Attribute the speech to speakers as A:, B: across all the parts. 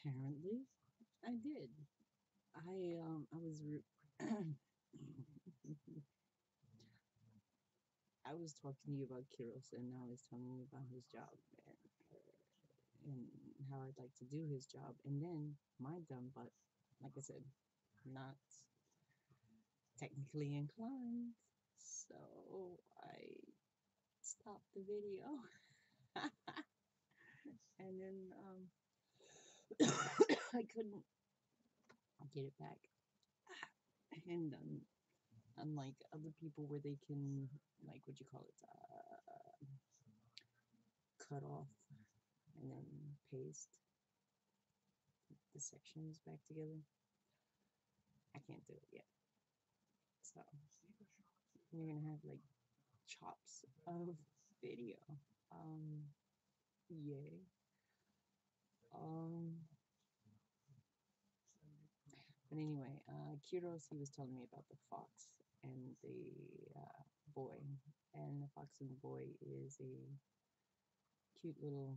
A: Apparently, I did. I was I was talking to you about Kiros, and now he's telling me about his job and how I'd like to do his job. And then my dumb butt, like I said, not technically inclined, so I stopped the video, and then I couldn't get it back. And unlike other people where they can, like, what you call it, cut off and then paste the sections back together, I can't do it yet. So you're gonna have like chops of video. Um, yay. Um, but anyway, Kiros, he was telling me about the fox and the boy, and the fox and the boy is a cute little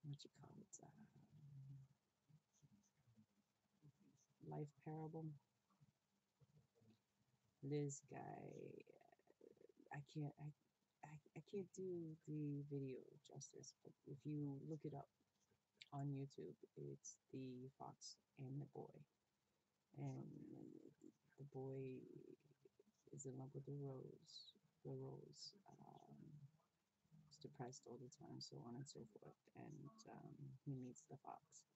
A: what you call it, life parable. This guy, I can't, I can't do the video justice, but if you look it up on YouTube, it's the fox and the boy, and the boy is in love with the rose. The rose is depressed all the time, so on and so forth, and he meets the fox,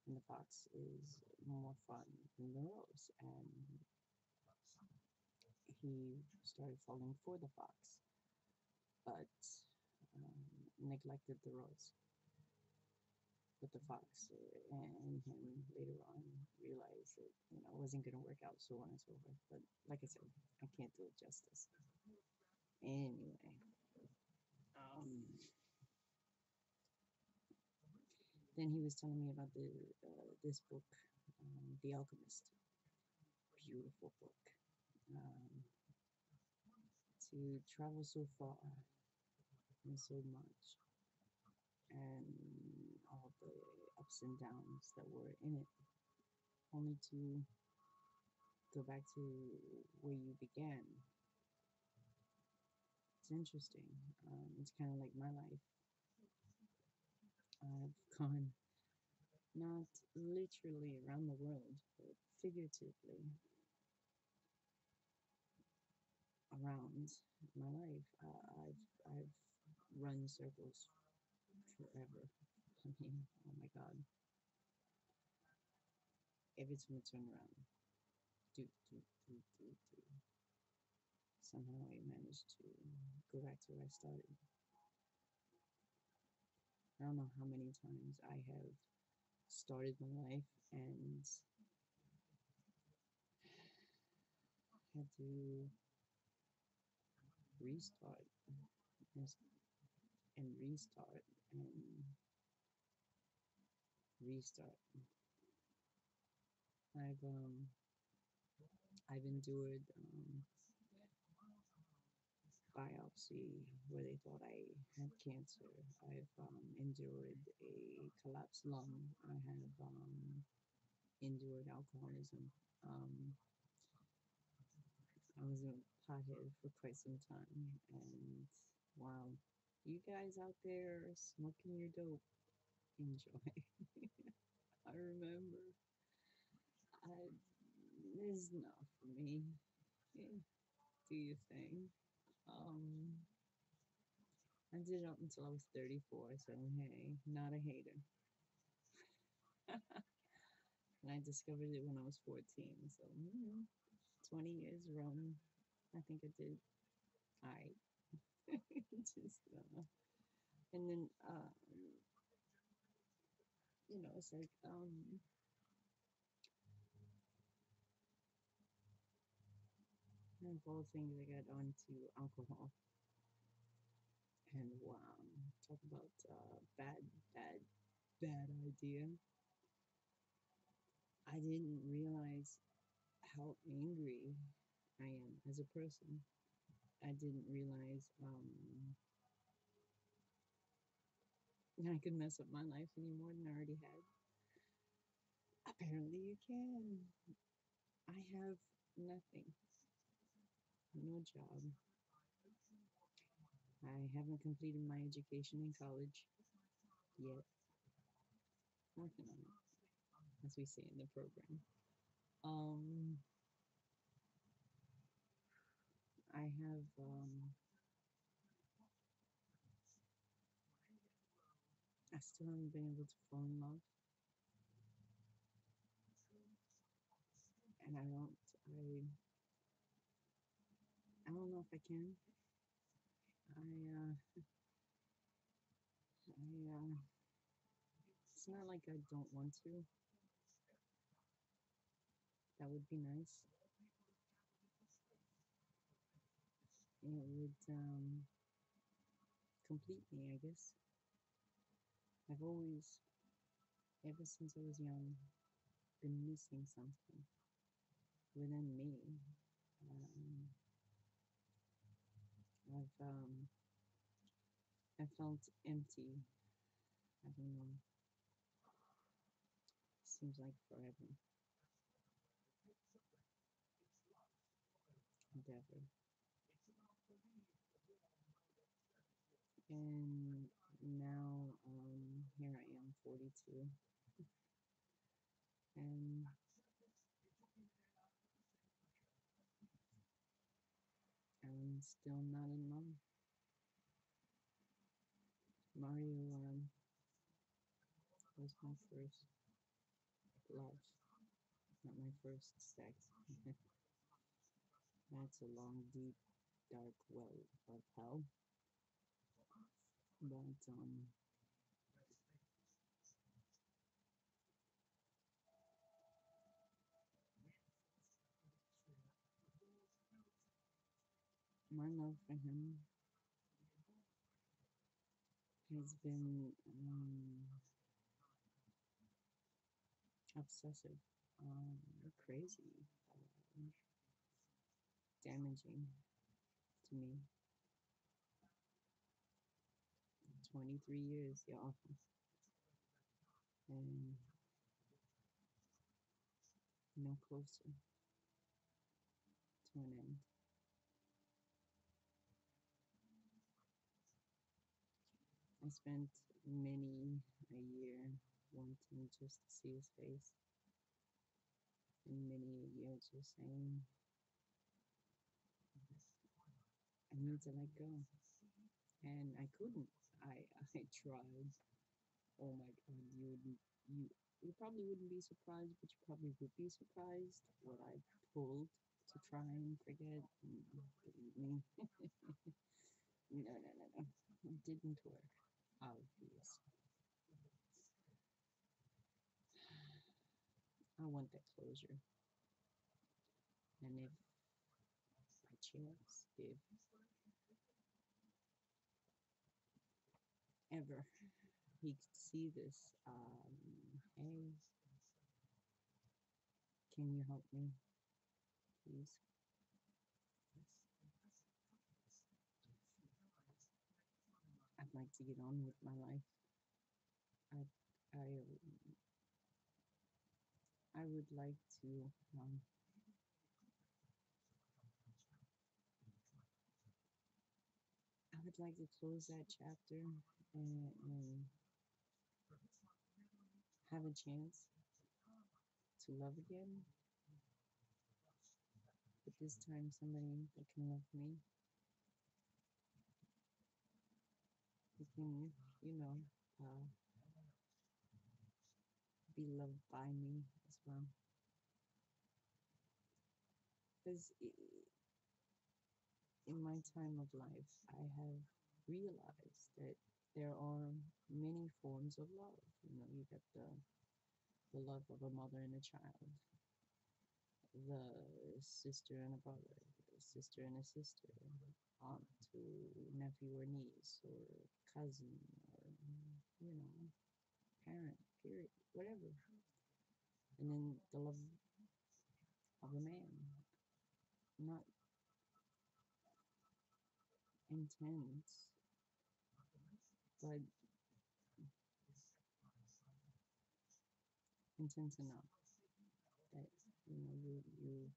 A: and the fox is more fun than the rose, and he started falling for the fox, but neglected the rose. But the fox and him later on realized that it wasn't going to work out, so on and so forth. But like I said, I can't do it justice. Anyway, um, then he was telling me about the this book, The Alchemist. Beautiful book. Um, to travel so far and so much, and all the ups and downs that were in it, only to go back to where you began. It's interesting. It's kind of like my life. I've gone not literally around the world, but figuratively around my life. I've run circles forever. I mean, oh my God! Every time I turn around, do do do do do. Somehow I managed to go back to where I started. I don't know how many times I have started my life and had to restart and, and restart and restart. I've um I've endured biopsy where they thought I had cancer. I've endured a collapsed lung. I have endured alcoholism. Um, I was a pothead for quite some time, and wow, you guys out there smoking your dope, enjoy. I remember I this is not for me. Yeah, do your thing. Um, I did it up until I was 34, so hey, not a hater. And I discovered it when I was 14, so 20 years rum. I think I did. I just and then it's like of all things I got onto alcohol, and wow, talk about bad, bad, bad idea. I didn't realize how angry I am as a person. I didn't realize I could mess up my life any more than I already had. Apparently, you can. I have nothing, no job. I haven't completed my education in college yet. Working on it, as we say in the program. Um, I have I still haven't been able to fall in love, and I don't know if I can. I it's not like I don't want to. That would be nice. It would complete me, I guess. I've always, ever since I was young, been missing something within me. Um, I felt empty. I don't know. Seems like forever endeavor. And now, here I am, 42, and I'm still not in love. Mario was my first love, not my first sex. That's a long, deep, dark well of hell. But my love for him has been obsessive, crazy, damaging to me. 23 years, y'all, and no closer to an end. I spent many a year wanting just to see his face, and many a year just saying, I need to let go. And I couldn't. I tried. Oh my God, you you probably wouldn't be surprised, but you probably would be surprised what I pulled to try and forget. Believe me, no. It didn't work. Obvious. I want that closure. And if by chance, if ever he could see this, hey, can you help me, please? I'd like to get on with my life. I, I would like to, um, I would like to close that chapter and have a chance to love again, but this time somebody that can love me, who can, you know, uh, be loved by me as well. Because in my time of life, I have realized that there are many forms of love. You know, you get the love of a mother and a child, the sister and a brother, the sister and a sister, aunt to nephew or niece, or cousin, or, you know, parent, period, whatever. And then the love of a man, not intense, but intense enough that you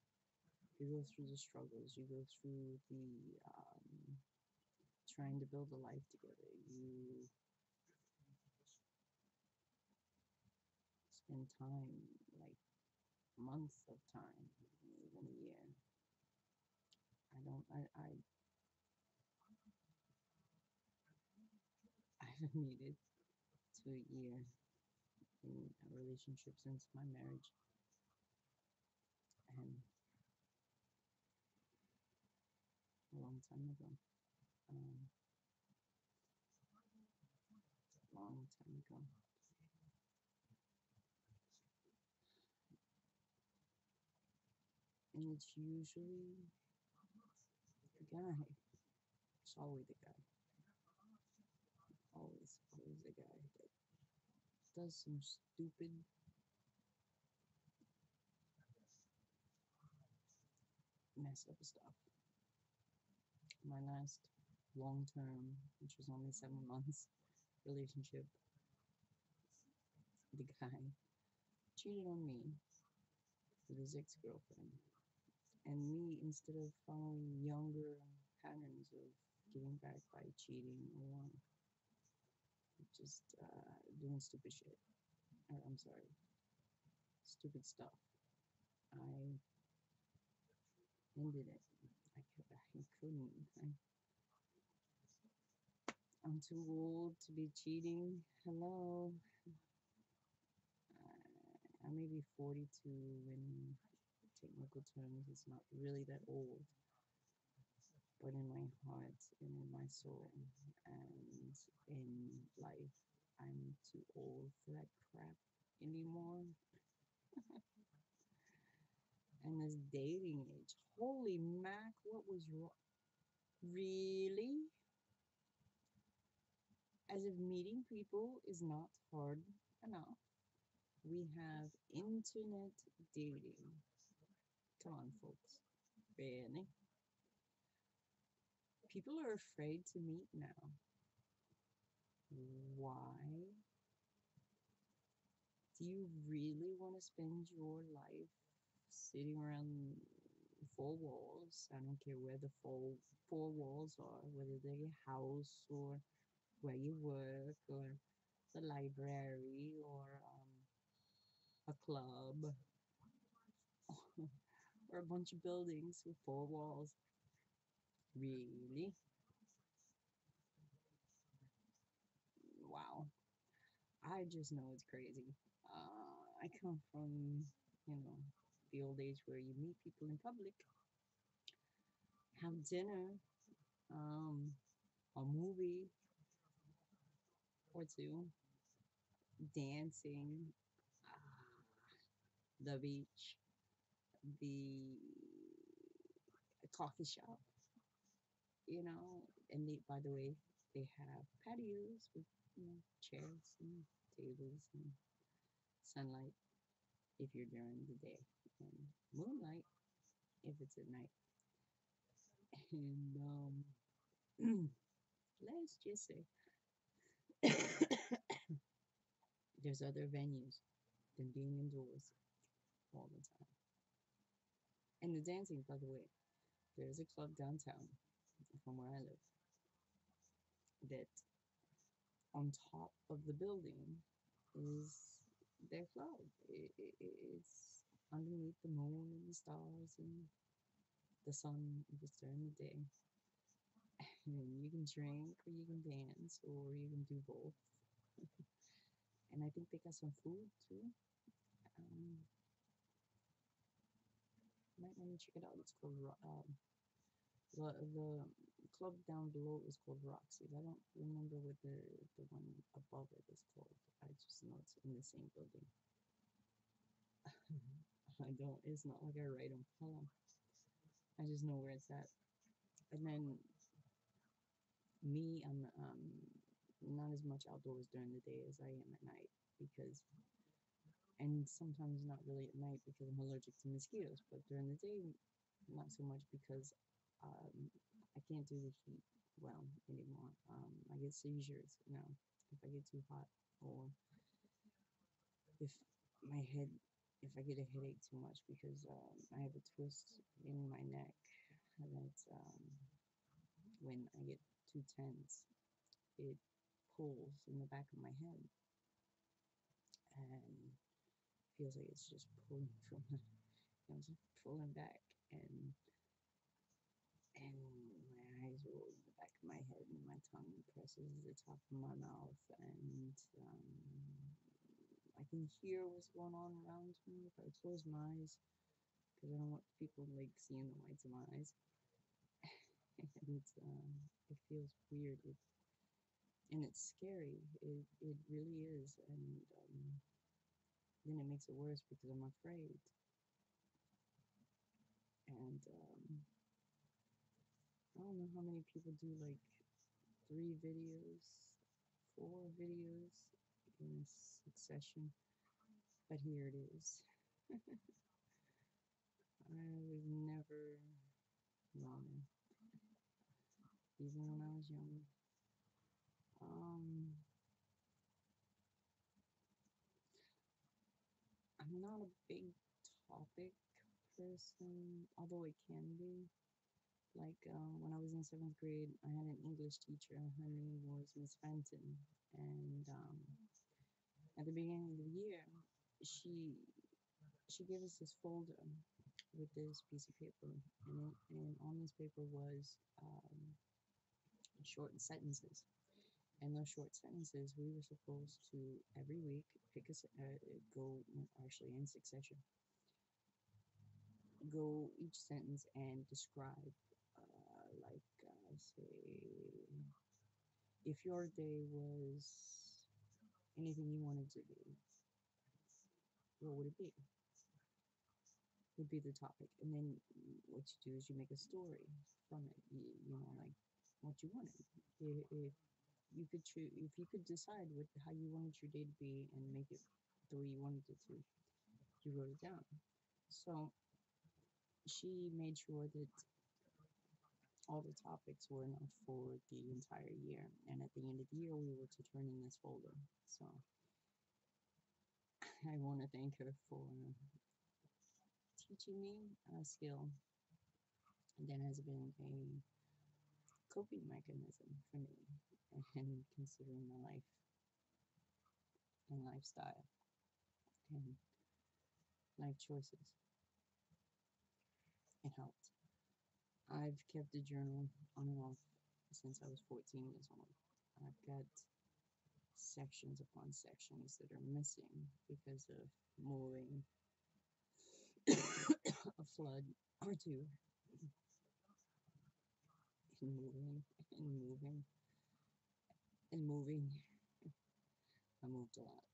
A: go through the struggles, you go through the trying to build a life together. You spend time, like months of time, even a year. I don't. I haven't needed to a year in a relationship since my marriage, and a long time ago. Um, long time ago. And it's usually the guy. It's always the guy. Always the guy that does some stupid mess up stuff. My last long term, which was only 7 months relationship, the guy cheated on me with his ex girlfriend. And me, instead of following younger patterns of getting back by cheating or just doing stupid shit, or I'm sorry, stupid stuff, I ended it. I couldn't. I'm too old to be cheating. Hello. I may be 42 in technical terms. It's not really that old, but in my heart and in my soul and in life, I'm too old for that crap anymore. And this dating age, holy mac, what was wrong? Really? As if meeting people is not hard enough. We have internet dating. Come on, folks. Really? People are afraid to meet now. Why? Do you really want to spend your life sitting around four walls? I don't care where the four walls are, whether they're your house or where you work or the library or a club or a bunch of buildings with four walls. Really? Wow. I just know it's crazy. I come from, you know, the old age where you meet people in public, have dinner, um, a movie or two, dancing, the beach, the coffee shop, and by the way, they have patios with, chairs and tables and sunlight if you're during the day, and moonlight if it's at night. And let's just say there's other venues than being indoors all the time. And the dancing, by the way, there's a club downtown from where I live that on top of the building is their club. It's underneath the moon and the stars and the sun if it's during the day. And you can drink or you can dance or you can do both. And I think they got some food too. Um, might want to check it out. It's called the club down below is called Roxy's. I don't remember what the one above it is called. I just know it's in the same building. I don't. It's not like I write them. Hold on. I just know where it's at. And then me, I'm not as much outdoors during the day as I am at night because, and sometimes not really at night because I'm allergic to mosquitoes. But during the day, not so much because um, I can't do the heat well anymore. I get seizures, if I get too hot or if my head, if I get a headache too much, because I have a twist in my neck that when I get too tense, it pulls in the back of my head and feels like it's just pulling from the, just pulling back, and and my eyes roll in the back of my head, and my tongue presses the top of my mouth, and I can hear what's going on around me if I close my eyes, because I don't want people like seeing the whites of my eyes. And it feels weird. And it's scary. It really is. And then it makes it worse because I'm afraid. And I don't know how many people do like 3 videos, 4 videos in succession, but here it is. I was never normal, even when I was young. Um, I'm not a big topic person, although it can be. Like when I was in 7th grade, I had an English teacher. Her name was Miss Fenton, and at the beginning of the year, she she gave us this folder with this piece of paper, and on this paper was short sentences. And those short sentences, we were supposed to every week pick go actually in succession, go each sentence and describe, say, if your day was anything you wanted to be, what would it be? Would be the topic. And then what you do is you make a story from it. Like what you wanted. If you could choose, if you could decide how you wanted your day to be and make it the way you wanted it to, you wrote it down. So she made sure that all the topics were enough for the entire year. And at the end of the year, we were to turn in this folder. So I want to thank her for teaching me a skill that has been a coping mechanism for me, and considering my life and lifestyle and life choices. It helped. I've kept a journal on and off since I was 14 years old. I've got sections upon sections that are missing because of moving, a flood or two, and moving and moving and moving. I moved a lot.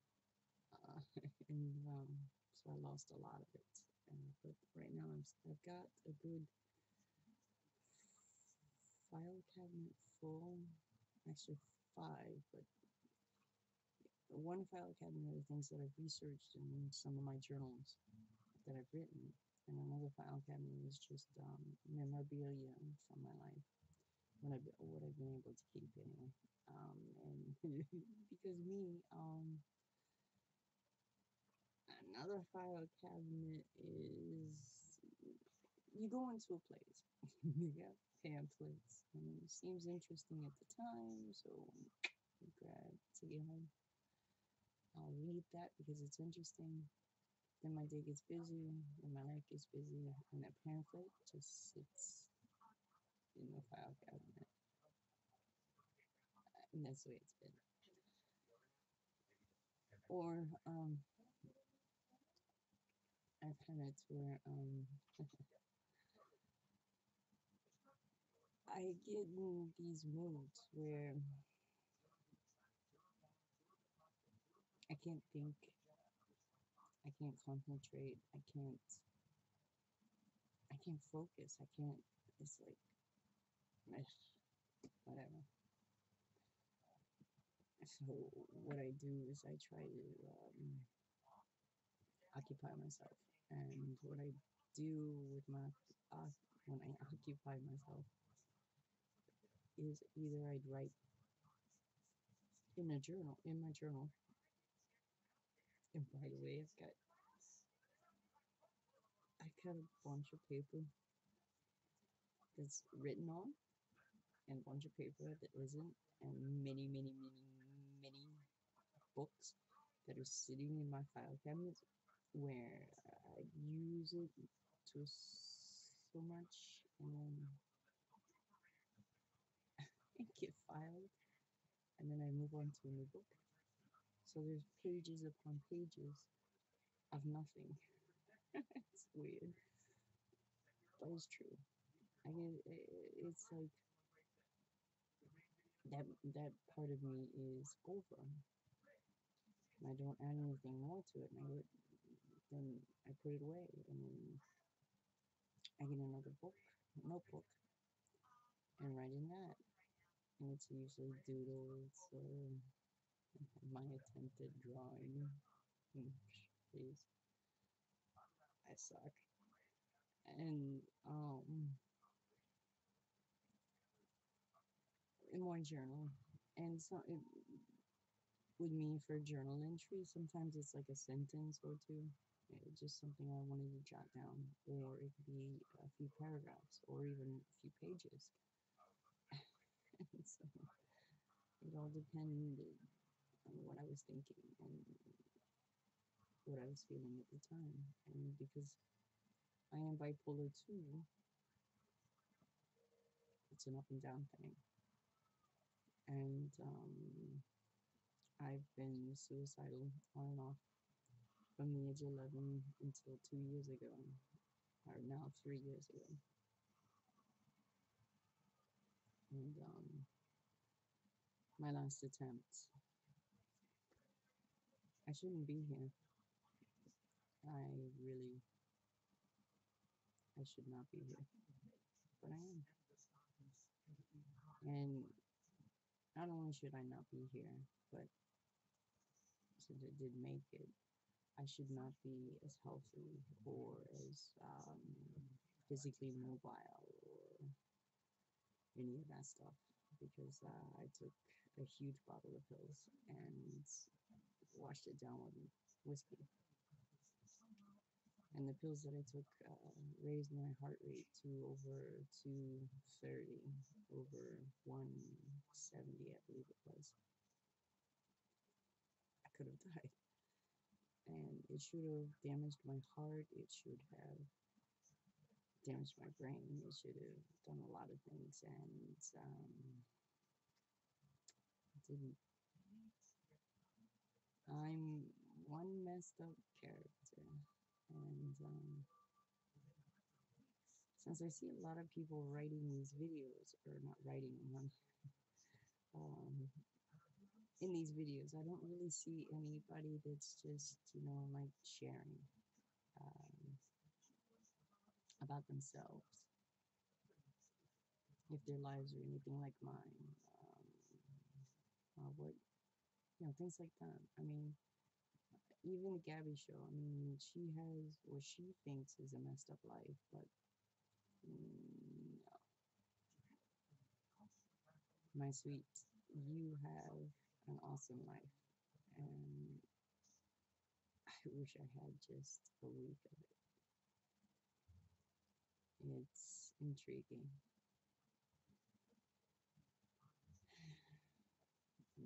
A: And so I lost a lot of it. But right now I've got a good file cabinet full, actually 5, but one file cabinet are things that I've researched in some of my journals that I've written, and another file cabinet is just memorabilia from my life, what I've been able to keep anyway. And because me, another file cabinet is you go into a place, you got pamphlets, and it seems interesting at the time, so you grab, take it home. I'll read that because it's interesting. Then my day gets busy, and my life gets busy, and that pamphlet just sits in the file cabinet. And that's the way it's been. Or I've had it where I get in these moods where I can't think, I can't concentrate, I can't focus, I can't. It's like, whatever. So what I do is I try to occupy myself, and what I do with my when I occupy myself is either I'd write in my journal, And by the way, I got a bunch of paper that's written on, and a bunch of paper that isn't, and many books that are sitting in my file cabinet where I use it to so much and then it get filed and then I move on to a new book. So there's pages upon pages of nothing. It's weird, but it's true. I get it's like that part of me is over. And I don't add anything more to it, and then I put it away, and then I get another notebook, and write in that. And it's usually doodles or my attempted drawing. Please, I suck. And in my journal, and so with me for journal entry, sometimes it's like a sentence or two. Just something I wanted to jot down, or it could be a few paragraphs, or even a few pages. So it all depended on what I was thinking and what I was feeling at the time. And because I am bipolar too, it's an up and down thing. And I've been suicidal on and off from the age of 11 until 2 years ago, or now 3 years ago. And my last attempt, I shouldn't be here. I really, I should not be here, but I am. And not only should I not be here, but since I did make it, I should not be as healthy or as physically mobile or any of that stuff because I took a huge bottle of pills and washed it down with whiskey. And the pills that I took raised my heart rate to over 230, over 170, I believe it was. I could have died. And it should have damaged my heart. It should have damaged my brain. It should have done a lot of things. And it didn't. I'm one messed up character. And since I see a lot of people writing these videos, or not writing them, um, in these videos, I don't really see anybody that's just, like sharing um, about themselves, if their lives are anything like mine, what, things like that. I mean, even the Gabby show, I mean, she has what she thinks is a messed up life, but no, my sweet, you have an awesome life, and I wish I had just a week of it. It's intriguing.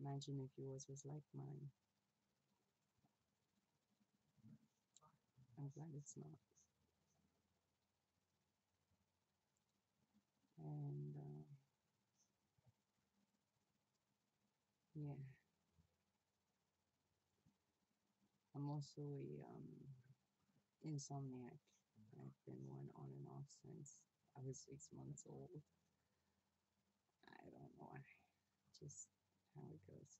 A: Imagine if yours was like mine. I'm glad it's not. And yeah, I'm also a insomniac. I've been one on and off since I was 6 months old. I don't know why, just how it goes.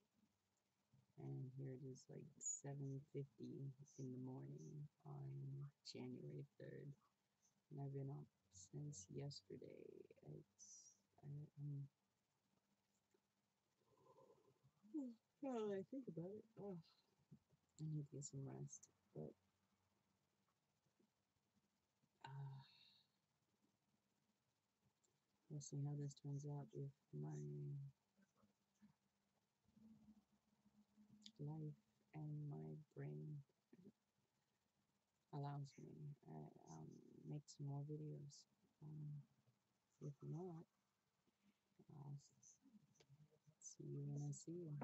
A: And here it is like 7:50 in the morning on January 3rd, and I've been up since yesterday. I'm now that I think about it, oh, I need to get some rest. But uh, we'll see how this turns out if my life and my brain follows me. Make some more videos. Um, if not, I'll see you when I see you.